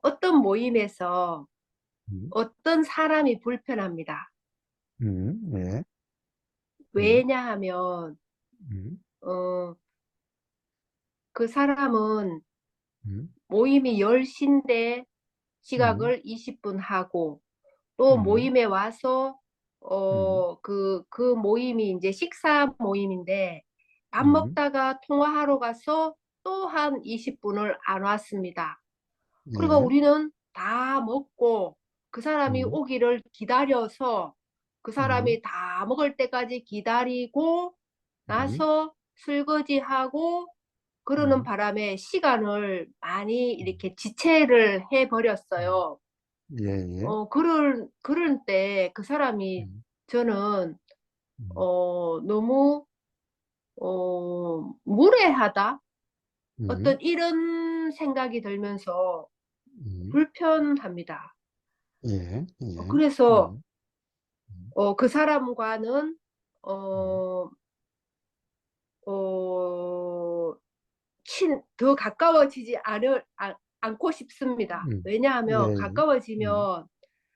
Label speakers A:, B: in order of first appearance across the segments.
A: 어떤 모임에서
B: 음,
A: 어떤 사람이 불편합니다.
B: 예, 음,
A: 왜냐하면,
B: 음,
A: 어, 그 사람은
B: 음,
A: 모임이 10시인데
B: 음,
A: 시각을 20분 하고, 또
B: 음,
A: 모임에 와서,
B: 음,
A: 그 모임이 이제 식사 모임인데, 밥
B: 음,
A: 먹다가 통화하러 가서 또 한 20분을 안 왔습니다. 그러니까
B: 예,
A: 우리는 다 먹고 그 사람이
B: 음,
A: 오기를 기다려서 그
B: 음,
A: 사람이 다 먹을 때까지 기다리고
B: 음,
A: 나서 설거지하고 그러는
B: 음,
A: 바람에 시간을 많이
B: 음,
A: 이렇게 지체를
B: 음,
A: 해버렸어요.
B: 예, 예,
A: 그럴 때 그 사람이
B: 음,
A: 저는,
B: 음,
A: 너무, 무례하다?
B: 음,
A: 어떤 이런 생각이 들면서
B: 음,
A: 불편합니다.
B: 예, 예,
A: 그래서,
B: 음, 음,
A: 그 사람과는,
B: 음,
A: 어, 어, 더 가까워지지 않고 싶습니다.
B: 예,
A: 왜냐하면
B: 예, 음,
A: 가까워지면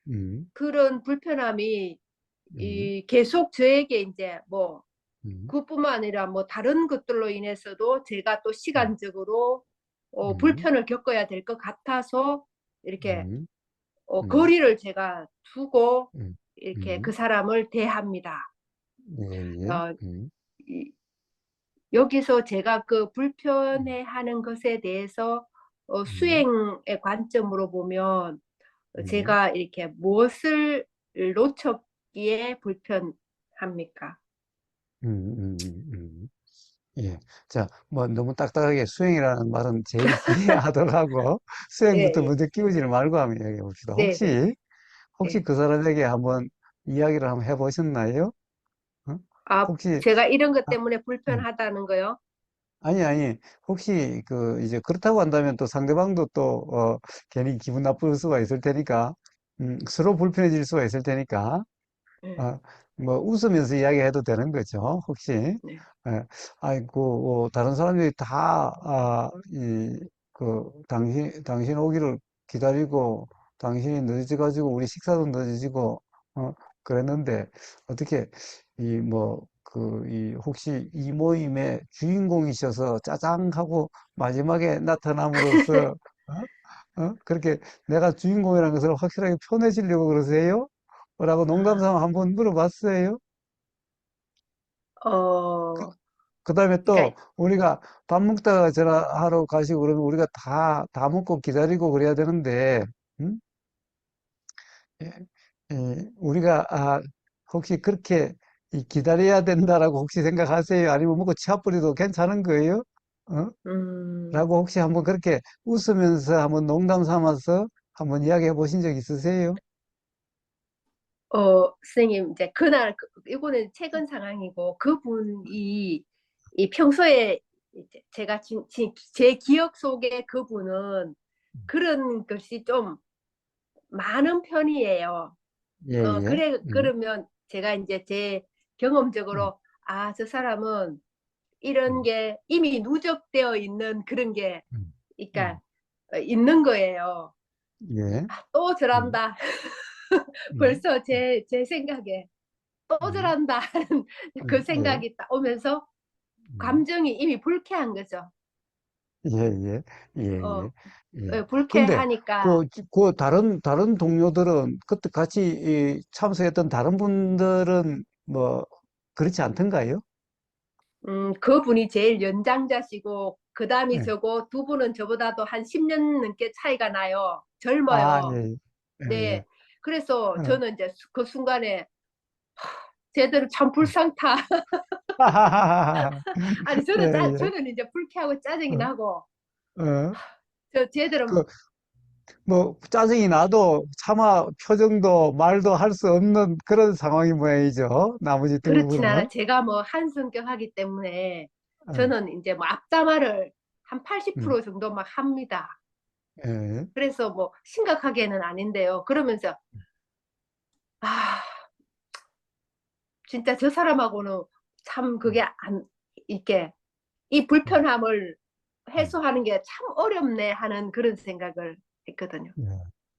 B: 음,
A: 그런 불편함이
B: 음,
A: 계속 저에게 이제 뭐
B: 음,
A: 그뿐만 아니라 뭐 다른 것들로 인해서도 제가 또
B: 음,
A: 시간적으로
B: 음,
A: 불편을 겪어야 될 것 같아서 이렇게
B: 음, 음,
A: 거리를 제가 두고
B: 음,
A: 이렇게 그
B: 음,
A: 사람을 대합니다.
B: 예, 예,
A: 어, 이- 여기서 제가 그 불편해하는 것에 대해서
B: 음,
A: 수행의 관점으로 보면
B: 음,
A: 제가 이렇게 무엇을 놓쳤기에 불편합니까?
B: 예. 자, 뭐 너무 딱딱하게 수행이라는 말은 제일 피하도록 하고
A: 예,
B: 수행부터
A: 예.
B: 먼저 끼우지를 말고 한번 이야기해 봅시다.
A: 네, 네,
B: 혹시
A: 네.
B: 그 사람에게 한번 이야기를 한번 해보셨나요? 어?
A: 아,
B: 혹시
A: 제가 이런 것
B: 아,
A: 때문에
B: 음.
A: 불편하다는 거요?
B: 아니, 혹시 그 이제 그렇다고 한다면 또 상대방도 또 괜히 기분 나쁠 수가 있을 테니까 서로 불편해질 수가 있을 테니까
A: 네,
B: 아, 뭐 웃으면서 이야기해도 되는 거죠. 혹시
A: 네.
B: 아이고 다른 사람들이 다 그 당신 오기를 기다리고 당신이 늦어가지고 우리 식사도 늦어지고 그랬는데 어떻게 이 뭐 이 혹시 이 모임의 주인공이셔서 짜장 하고 마지막에 나타남으로써 그렇게 내가 주인공이라는 것을 확실하게 표내시려고 그러세요? 라고 농담
A: 아,
B: 삼아 한번 물어봤어요.
A: 어,
B: 그 다음에 또
A: 그러니까,
B: 우리가 밥 먹다가 전화하러 가시고 그러면 우리가 다 먹고 기다리고 그래야 되는데, 음? 예, 우리가, 혹시 그렇게 기다려야 된다라고 혹시 생각하세요? 아니면 먹고 치아뿌리도 괜찮은 거예요? 어?
A: 음,
B: 라고 혹시 한번 그렇게 웃으면서 한번 농담 삼아서 한번 이야기해 보신 적 있으세요?
A: 선생님, 이제 그날, 이거는 최근 상황이고, 그분이, 이 평소에 이제 제가 제 기억 속에 그분은 그런 것이 좀 많은 편이에요.
B: 예, 예.
A: 그러면 제가 이제 제
B: 음,
A: 경험적으로, 아, 저 사람은 이런
B: 음,
A: 게 이미 누적되어 있는 그런 게,
B: 음,
A: 그러니까,
B: 음,
A: 있는 거예요.
B: 예.
A: 아, 또
B: 음,
A: 저란다.
B: 음,
A: 벌써 제 생각에 또
B: 음,
A: 저란다 하는 그
B: 예.
A: 생각이 딱 오면서
B: 음.
A: 감정이 이미 불쾌한 거죠.
B: 예, 예, 예,
A: 어,
B: 예, 예. 근데,
A: 불쾌하니까
B: 다른 동료들은, 그때 같이 참석했던 다른 분들은, 뭐, 그렇지 않던가요?
A: 그분이 제일 연장자시고 그 다음이
B: 예.
A: 저고 두 분은 저보다도 한 10년 넘게 차이가 나요.
B: 아,
A: 젊어요.
B: 예, 예, 예.
A: 네. 그래서
B: 어,
A: 저는 이제 그 순간에 쟤들은 참 불쌍타. 아니
B: 예, 예.
A: 저는 이제 불쾌하고 짜증이
B: 어,
A: 나고
B: 어.
A: 쟤들은
B: 그, 뭐, 짜증이 나도 차마 표정도 말도 할 수 없는 그런 상황이 모양이죠. 나머지 두
A: 그렇진
B: 분은.
A: 않아. 제가 뭐 한성격 하기 때문에
B: 어,
A: 저는 이제 뭐 앞담화를 한
B: 음,
A: 80% 정도 막 합니다.
B: 예,
A: 그래서 뭐 심각하게는 아닌데요. 그러면서 아 진짜 저 사람하고는 참 그게 안 이렇게 이
B: 음,
A: 불편함을
B: 음.
A: 해소하는 게 참 어렵네 하는 그런 생각을 했거든요.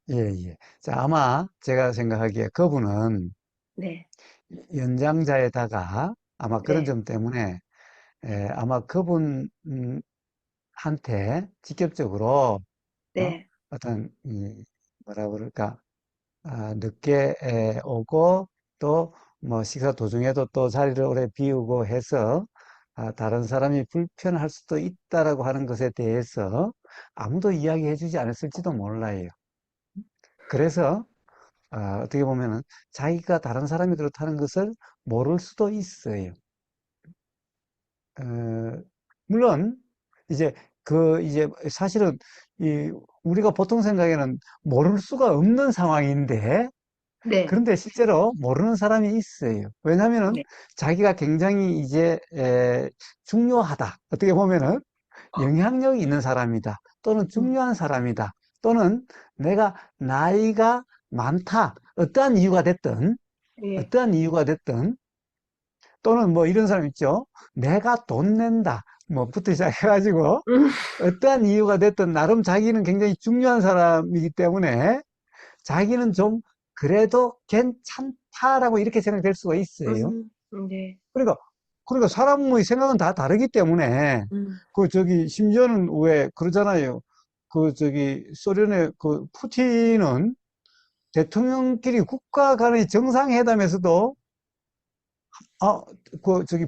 B: 예, 예, 예. 자, 아마 제가 생각하기에 그분은
A: 네,
B: 연장자에다가 아마 그런
A: 네,
B: 점 때문에
A: 네,
B: 아마 그분 한테 직접적으로
A: 네,
B: 어떤 뭐라 그럴까 늦게 오고 또 뭐 식사 도중에도 또 자리를 오래 비우고 해서 다른 사람이 불편할 수도 있다라고 하는 것에 대해서 아무도 이야기해 주지 않았을지도 몰라요. 그래서 어떻게 보면은 자기가 다른 사람이 그렇다는 것을 모를 수도 있어요. 어, 물론 이제 이제 사실은 이 우리가 보통 생각에는 모를 수가 없는 상황인데
A: 네,
B: 그런데 실제로 모르는 사람이 있어요. 왜냐하면은
A: 네,
B: 자기가 굉장히 이제 중요하다. 어떻게 보면은 영향력이 있는 사람이다. 또는
A: 음,
B: 중요한 사람이다. 또는 내가 나이가 많다. 어떠한 이유가 됐든
A: 예,
B: 어떠한 이유가 됐든 또는 뭐 이런 사람 있죠. 내가 돈 낸다. 뭐부터 시작해가지고
A: 음,
B: 어떠한 이유가 됐든 나름 자기는 굉장히 중요한 사람이기 때문에 자기는 좀 그래도 괜찮다라고 이렇게 생각될 수가 있어요.
A: 네,
B: 그러니까, 사람의 생각은 다 다르기 때문에,
A: 음,
B: 심지어는 왜 그러잖아요. 소련의 그 푸틴은 대통령끼리 국가 간의 정상회담에서도, 아,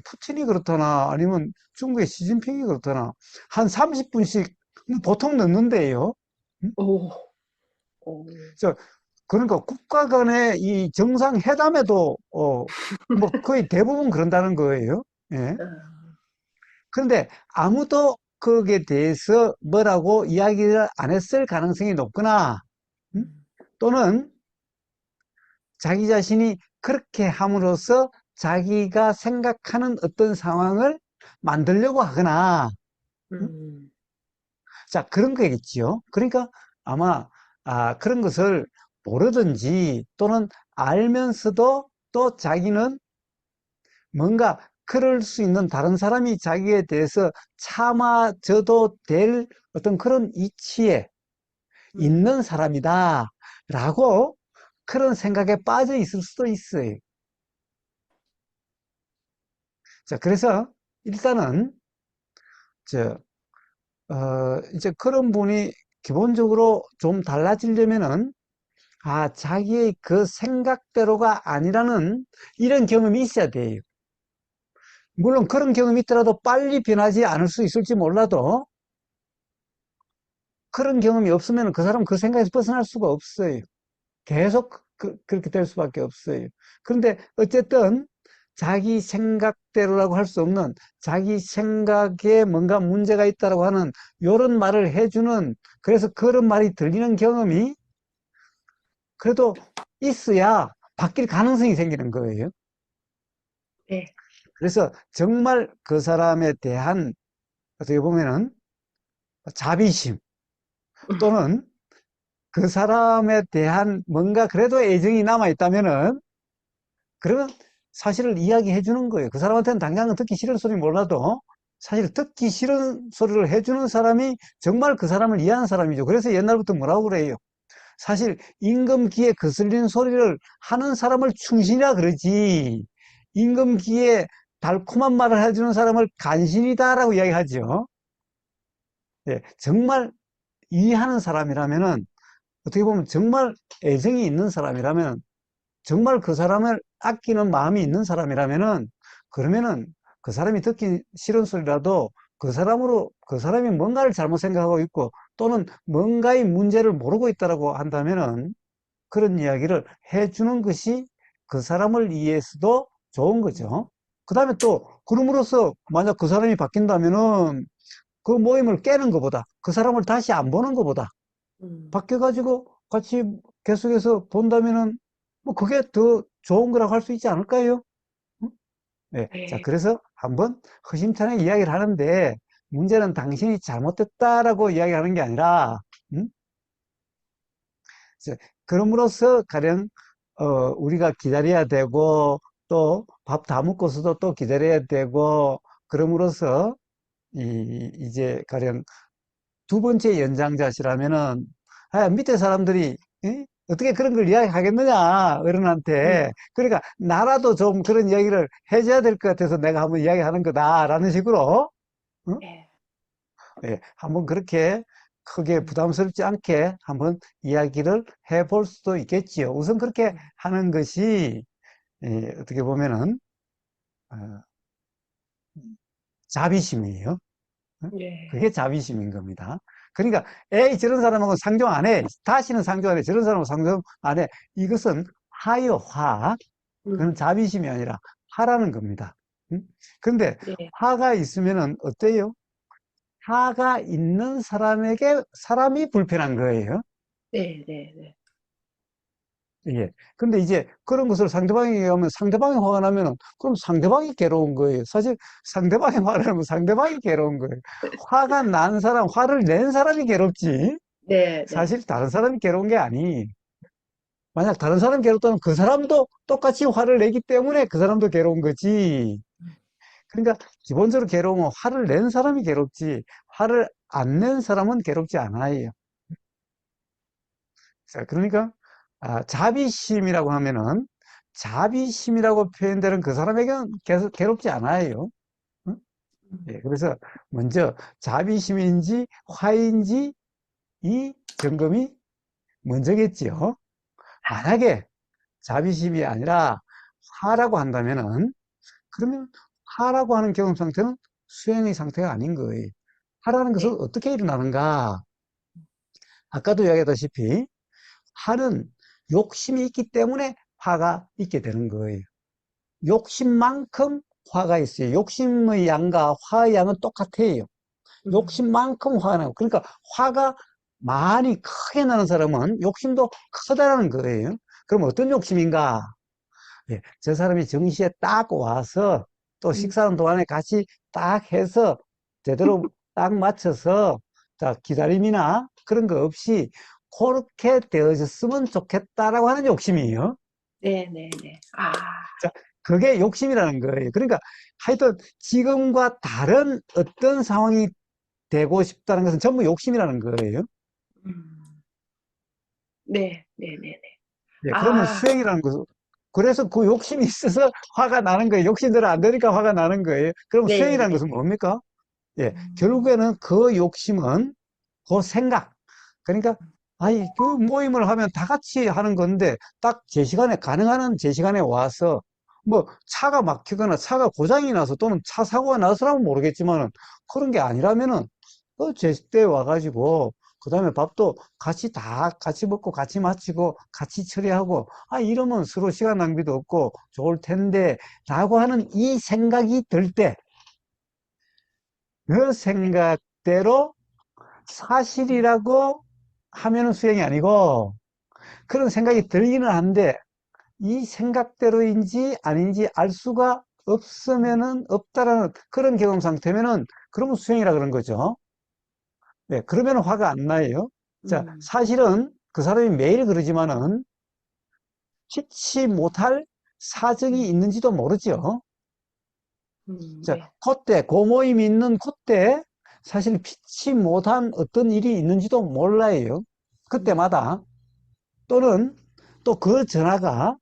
B: 푸틴이 그렇다나, 아니면 중국의 시진핑이 그렇다나, 한 30분씩 보통 넣는데요. 음?
A: 오, 오,
B: 그러니까 국가 간의 이 정상회담에도 뭐 거의 대부분 그런다는 거예요. 예.
A: 어,
B: 그런데 아무도 거기에 대해서 뭐라고 이야기를 안 했을 가능성이 높거나 음?
A: 음,
B: 또는 자기 자신이 그렇게 함으로써 자기가 생각하는 어떤 상황을 만들려고 하거나 음?
A: 음,
B: 자 그런 거겠지요. 그러니까 아마 그런 것을 모르든지 또는 알면서도 또 자기는 뭔가 그럴 수 있는 다른 사람이 자기에 대해서 참아줘도 될 어떤 그런 이치에
A: 음,
B: 있는 사람이다 라고 그런 생각에 빠져 있을 수도 있어요. 자, 그래서 일단은 저, 이제 그런 분이 기본적으로 좀 달라지려면은 자기의 그 생각대로가 아니라는 이런 경험이 있어야 돼요. 물론 그런 경험이 있더라도 빨리 변하지 않을 수 있을지 몰라도 그런 경험이 없으면 그 사람은 그 생각에서 벗어날 수가 없어요. 계속 그렇게 될 수밖에 없어요. 그런데 어쨌든 자기 생각대로라고 할 수 없는 자기 생각에 뭔가 문제가 있다라고 하는 이런 말을 해주는 그래서 그런 말이 들리는 경험이 그래도 있어야 바뀔 가능성이 생기는 거예요.
A: 네,
B: 그래서 정말 그 사람에 대한 어떻게 보면은 자비심 또는 그 사람에 대한 뭔가 그래도 애정이 남아 있다면은 그러면 사실을 이야기해 주는 거예요. 그 사람한테는 당장 듣기 싫은 소리 몰라도 사실 듣기 싫은 소리를 해주는 사람이 정말 그 사람을 이해하는 사람이죠. 그래서 옛날부터 뭐라고 그래요? 사실 임금기에 거슬리는 소리를 하는 사람을 충신이라 그러지 임금기에 달콤한 말을 해주는 사람을 간신이다라고 이야기하죠. 예, 정말 이해하는 사람이라면은 어떻게 보면 정말 애정이 있는 사람이라면 정말 그 사람을 아끼는 마음이 있는 사람이라면은 그러면은 그 사람이 듣기 싫은 소리라도 그 사람이 뭔가를 잘못 생각하고 있고 또는 뭔가의 문제를 모르고 있다라고 한다면은 그런 이야기를 해주는 것이 그 사람을 위해서도 좋은 거죠. 그 다음에 또 그럼으로써 만약 그 사람이 바뀐다면은 그 모임을 깨는 것보다 그 사람을 다시 안 보는 것보다
A: 음,
B: 바뀌어가지고 같이 계속해서 본다면은 뭐 그게 더 좋은 거라고 할 수 있지 않을까요? 응? 네. 자,
A: 네,
B: 그래서 한번 허심탄회하게 이야기를 하는데 문제는 당신이 잘못됐다라고 이야기하는 게 아니라, 응? 이제 그럼으로써 가령 우리가 기다려야 되고 또 밥 다 먹고서도 또 기다려야 되고 그럼으로써 이제 가령 두 번째 연장자시라면은 아, 밑에 사람들이 어떻게 그런 걸 이야기하겠느냐,
A: 음,
B: 어른한테. 그러니까 나라도 좀 그런 이야기를 해줘야 될 것 같아서 내가 한번 이야기하는 거다라는 식으로 어?
A: 예,
B: 예, 한번 그렇게 크게
A: 음,
B: 부담스럽지 않게 한번 이야기를 해볼 수도 있겠지요. 우선 그렇게
A: 음,
B: 하는 것이 어떻게 보면은 어, 자비심이에요. 어? 그게
A: 예,
B: 자비심인 겁니다. 그러니까 에이 저런 사람하고 상종 안 해. 다시는 상종 안 해. 저런 사람하고 상종 안 해. 이것은 화요, 화. 그건
A: 음,
B: 자비심이 아니라 화라는 겁니다. 응? 근데
A: 네,
B: 화가 있으면은 어때요? 화가 있는 사람에게 사람이 불편한 거예요.
A: 네, 네, 네,
B: 예. 근데 이제 그런 것을 상대방에게 하면 상대방이 화가 나면은 그럼 상대방이 괴로운 거예요. 사실 상대방이 화를 내면 상대방이 괴로운 거예요. 화가 난 사람, 화를 낸 사람이 괴롭지.
A: 네, 네,
B: 사실 다른 사람이 괴로운 게 아니. 만약 다른 사람이 괴롭다면 그 사람도 똑같이 화를 내기 때문에 그 사람도 괴로운 거지. 그러니까 기본적으로 괴로움은 화를 낸 사람이 괴롭지, 화를 안 낸 사람은 괴롭지 않아요. 자, 그러니까 자비심이라고 하면은 자비심이라고 표현되는 그 사람에게는 계속 괴롭지 않아요. 응?
A: 음,
B: 예, 그래서 먼저 자비심인지 화인지 이 점검이 먼저겠지요. 만약에 자비심이 아니라 화라고 한다면은 그러면 화라고 하는 경험 상태는 수행의 상태가 아닌 거예요. 화라는 것은
A: 네,
B: 어떻게 일어나는가? 아까도 이야기했다시피 화는 욕심이 있기 때문에 화가 있게 되는 거예요. 욕심만큼 화가 있어요. 욕심의 양과 화의 양은 똑같아요.
A: 음,
B: 욕심만큼 화가 나고. 그러니까 화가 많이 크게 나는 사람은 욕심도 크다라는 거예요. 그럼 어떤 욕심인가? 예, 저 사람이 정시에 딱 와서 또
A: 음,
B: 식사하는 동안에 같이 딱 해서 제대로 딱 맞춰서 자, 기다림이나 그런 거 없이 그렇게 되어졌으면 좋겠다라고 하는 욕심이에요.
A: 네, 네, 네, 아,
B: 자, 그게 욕심이라는 거예요. 그러니까 하여튼 지금과 다른 어떤 상황이 되고 싶다는 것은 전부 욕심이라는 거예요.
A: 음, 네, 네, 네, 네,
B: 예, 그러면
A: 아,
B: 수행이라는 것은 그래서 그 욕심이 있어서 화가 나는 거예요. 욕심대로 안 되니까 화가 나는 거예요. 그럼
A: 네,
B: 수행이라는
A: 네,
B: 것은 뭡니까? 예,
A: 음,
B: 결국에는 그 욕심은 그 생각. 그러니까, 아이, 그 모임을 하면 다 같이 하는 건데, 딱 제 시간에, 가능한 제 시간에 와서, 뭐, 차가 막히거나 차가 고장이 나서 또는 차 사고가 나서라면 모르겠지만은, 그런 게 아니라면은, 제 때 와가지고, 그 다음에 밥도 같이 다 같이 먹고 같이 마치고 같이 처리하고, 아, 이러면 서로 시간 낭비도 없고 좋을 텐데, 라고 하는 이 생각이 들 때, 그 생각대로 사실이라고 하면은 수행이 아니고 그런 생각이 들기는 한데 이 생각대로인지 아닌지 알 수가 없으면은 없다라는 그런 경험 상태면은 그러면 수행이라 그런 거죠. 네, 그러면 화가 안 나요. 자,
A: 음,
B: 사실은 그 사람이 매일 그러지만은 피치 못할 사정이
A: 음,
B: 있는지도 모르죠. 자,
A: 네,
B: 그때 고모임이 있는 그때 사실 피치 못한 어떤 일이 있는지도 몰라요.
A: 음,
B: 그때마다 또는 또 그 전화가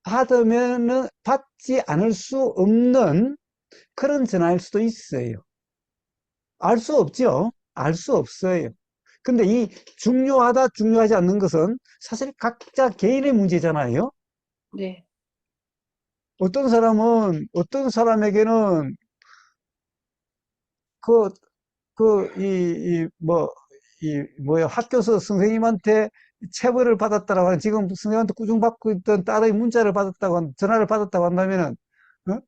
B: 받으면은 받지 않을 수 없는 그런 전화일 수도 있어요. 알 수 없죠. 알 수 없어요. 근데 이 중요하다, 중요하지 않는 것은 사실 각자 개인의 문제잖아요.
A: 네,
B: 어떤 사람은, 어떤 사람에게는 그, 뭐야, 학교에서 선생님한테 체벌을 받았다라고 하는, 지금 선생님한테 꾸중받고 있던 딸의 문자를 받았다고, 전화를 받았다고 한다면은, 어?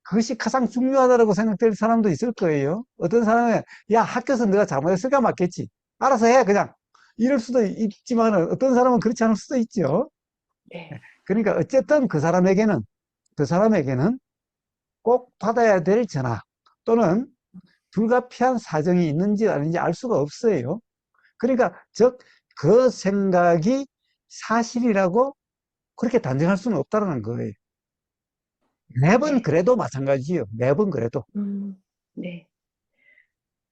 B: 그것이 가장 중요하다고 생각될 사람도 있을 거예요. 어떤 사람은, 야, 학교에서 내가 잘못했으니까 맞겠지. 알아서 해, 그냥. 이럴 수도 있지만, 어떤 사람은 그렇지 않을 수도 있죠.
A: 네,
B: 그러니까, 어쨌든 그 사람에게는 꼭 받아야 될 전화 또는 불가피한 사정이 있는지 아닌지 알 수가 없어요. 그러니까, 즉, 그 생각이 사실이라고 그렇게 단정할 수는 없다는 거예요. 매번
A: 네,
B: 그래도 마찬가지예요. 매번 그래도.
A: 네.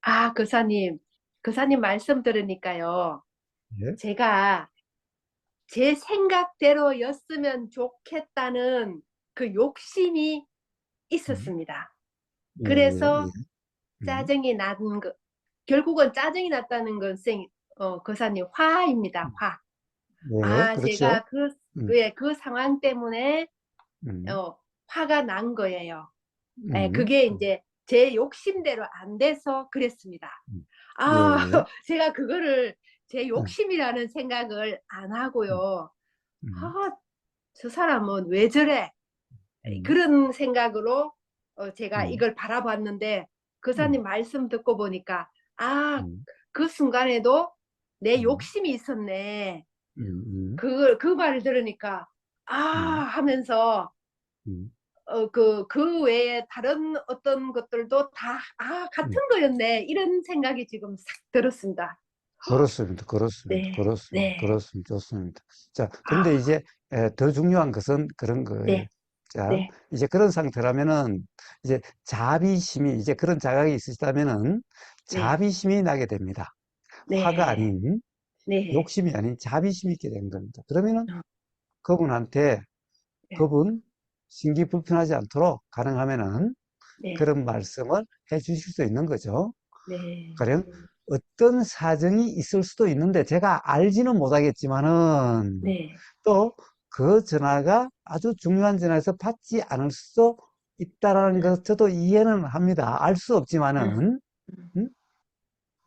A: 아, 교사님, 교사님 말씀 들으니까요.
B: 예,
A: 제가 제 생각대로였으면 좋겠다는 그 욕심이
B: 음,
A: 있었습니다.
B: 예, 예,
A: 그래서
B: 예, 음,
A: 짜증이 난 거, 결국은 짜증이 났다는 건 교사님 화입니다. 화.
B: 예,
A: 아,
B: 그렇죠.
A: 제가 그,
B: 음,
A: 그 상황 때문에
B: 음,
A: 어, 화가 난 거예요. 예,
B: 음,
A: 그게 이제 제 욕심대로 안 돼서 그랬습니다.
B: 음, 예,
A: 아,
B: 예,
A: 제가 그거를 제
B: 음,
A: 욕심이라는 생각을 안
B: 음,
A: 하고요.
B: 음,
A: 아, 저 사람은 왜 저래?
B: 음,
A: 그런 생각으로 제가
B: 음,
A: 이걸 바라봤는데
B: 음,
A: 교사님 말씀 듣고 보니까 아,
B: 음,
A: 그 순간에도 내
B: 음,
A: 욕심이 있었네.
B: 음,
A: 그 말을 들으니까 아
B: 음,
A: 하면서
B: 음,
A: 그 외에 다른 어떤 것들도 다, 아,
B: 음.
A: 같은 거였네. 이런 생각이 지금 싹 들었습니다.
B: 그렇습니다. 그렇습니다.
A: 네,
B: 그렇습니다.
A: 네,
B: 그렇습니다. 좋습니다. 자, 그런데
A: 아,
B: 이제 더 중요한 것은 그런 거예요.
A: 네,
B: 자,
A: 네,
B: 이제 그런 상태라면은 이제 자비심이 이제 그런 자각이 있으시다면은
A: 네,
B: 자비심이 나게 됩니다. 화가
A: 네,
B: 아닌
A: 네,
B: 욕심이 아닌 자비심이 있게 되는 겁니다. 그러면은
A: 어,
B: 그분한테
A: 네,
B: 그분 심기 불편하지 않도록 가능하면은
A: 네,
B: 그런 말씀을 해 주실 수 있는 거죠.
A: 네,
B: 가령 어떤 사정이 있을 수도 있는데 제가 알지는 못하겠지만은
A: 네,
B: 또 그 전화가 아주 중요한 전화에서 받지 않을 수도 있다라는
A: 음,
B: 것 저도 이해는 합니다. 알 수
A: 음,
B: 없지만은
A: 음,
B: 음?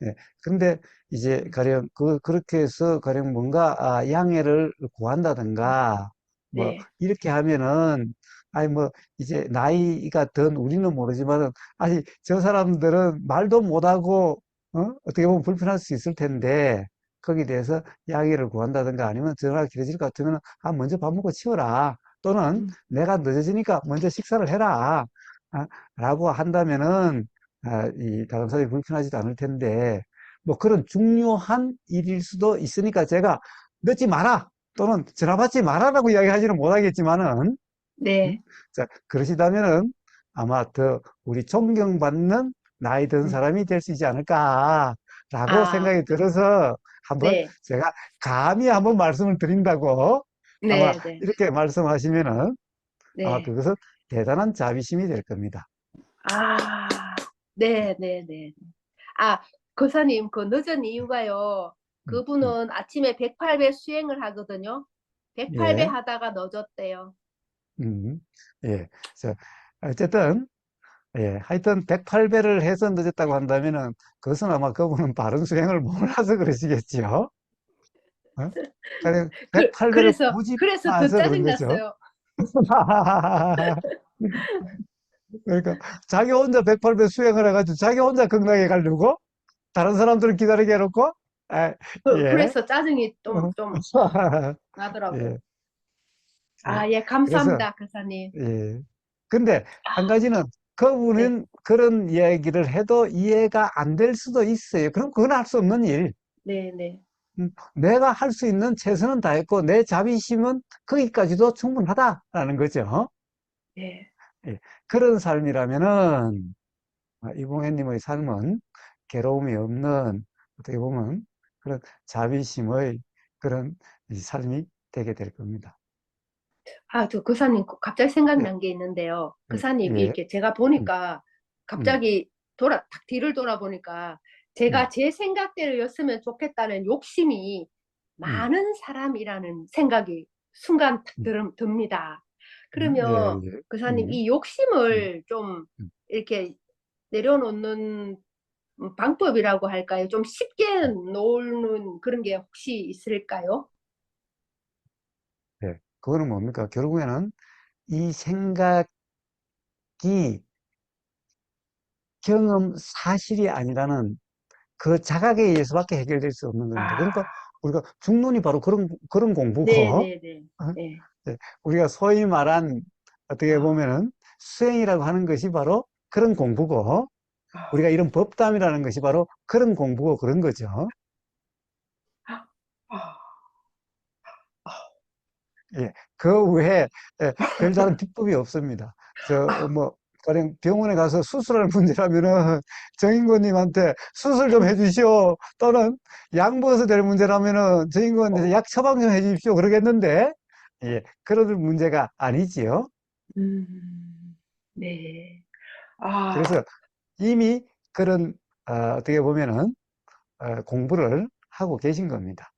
B: 예. 그런데 이제
A: 음,
B: 가령 그렇게 해서 가령 뭔가 양해를 구한다든가 뭐
A: 네,
B: 이렇게 하면은 아니 뭐 이제 나이가 든 우리는 모르지만은 아니 저 사람들은 말도 못하고 어떻게 보면 불편할 수 있을 텐데 거기에 대해서 양해를 구한다든가 아니면 전화가 길어질 것 같으면 먼저 밥 먹고 치워라 또는
A: 음,
B: 내가 늦어지니까 먼저 식사를 해라 라고 한다면은 이 다른 사람이 불편하지도 않을 텐데 뭐 그런 중요한 일일 수도 있으니까 제가 늦지 마라 또는 전화 받지 마라라고 이야기하지는 못하겠지만은
A: 네,
B: 자 그러시다면은 아마 더 우리 존경받는 나이 든
A: 음,
B: 사람이 될 수 있지 않을까라고
A: 아,
B: 생각이 들어서 한번
A: 네,
B: 제가 감히 한번 말씀을 드린다고 아마
A: 네, 네,
B: 이렇게 말씀하시면은 아마
A: 네,
B: 그것은 대단한 자비심이 될 겁니다.
A: 아, 네, 네, 네. 아, 교사님, 그 늦은 이유가요.
B: 음, 음.
A: 그분은 아침에 108배 수행을 하거든요. 108배
B: 예.
A: 하다가 늦었대요.
B: 음, 예. 자, 어쨌든, 예. 하여튼 108배를 해서 늦었다고 한다면은 그것은 아마 그분은 바른 수행을 몰라서 그러시겠지요. 어? 그래, 108배를 굳이
A: 그래서 더
B: 봐서 그런 거죠.
A: 짜증났어요.
B: 그러니까 자기 혼자 108배 수행을 해가지고 자기 혼자 극락에 가려고 다른 사람들을 기다리게 해놓고, 아, 예.
A: 그래서 짜증이
B: 어.
A: 좀 나더라고요.
B: 예. 예.
A: 아, 예,
B: 그래서
A: 감사합니다, 교사님.
B: 예. 근데 한
A: 아,
B: 가지는
A: 네,
B: 그분은 그런 이야기를 해도 이해가 안 될 수도 있어요. 그럼 그건 할 수 없는 일.
A: 네, 네,
B: 내가 할 수 있는 최선은 다했고 내 자비심은 거기까지도 충분하다라는 거죠.
A: 네.
B: 예. 그런 삶이라면은 이봉혜님의 삶은 괴로움이 없는 어떻게 보면 그런 자비심의 그런 이 삶이 되게 될 겁니다.
A: 아, 저 교사님, 갑자기
B: 예,
A: 생각난 게 있는데요.
B: 예,
A: 교사님,
B: 예,
A: 이렇게 제가
B: 음,
A: 보니까
B: 음,
A: 갑자기 탁 뒤를 돌아보니까 제가
B: 음,
A: 제 생각대로였으면 좋겠다는 욕심이
B: 음,
A: 많은 사람이라는 생각이 순간 듭니다.
B: 예,
A: 그러면
B: 예,
A: 교사님, 이 욕심을 좀
B: 음.
A: 이렇게 내려놓는 방법이라고 할까요? 좀 쉽게 놓는 그런 게 혹시 있을까요?
B: 네. 그거는 뭡니까? 결국에는 이 생각이 경험 사실이 아니라는 그 자각에 의해서밖에 해결될 수 없는 겁니다. 그러니까
A: 아,
B: 우리가 중론이 바로 그런
A: 네,
B: 공부고,
A: 네, 네,
B: 어?
A: 네.
B: 네. 우리가 소위 말한 어떻게
A: 아,
B: 보면은 수행이라고 하는 것이 바로 그런 공부고,
A: 아,
B: 우리가 이런 법담이라는 것이 바로 그런 공부고 그런 거죠.
A: 아,
B: 예. 그 외에 별다른 비법이 없습니다. 저,
A: 아,
B: 뭐, 가령 병원에 가서 수술할 문제라면은 정인권님한테 수술 좀 해주시오. 또는 약 먹어서 될 문제라면은 정인권한테 약 처방 좀 해주십시오. 그러겠는데, 예, 그런 문제가 아니지요.
A: 네. 아,
B: 그래서 이미 그런, 어떻게 보면은, 공부를 하고 계신 겁니다.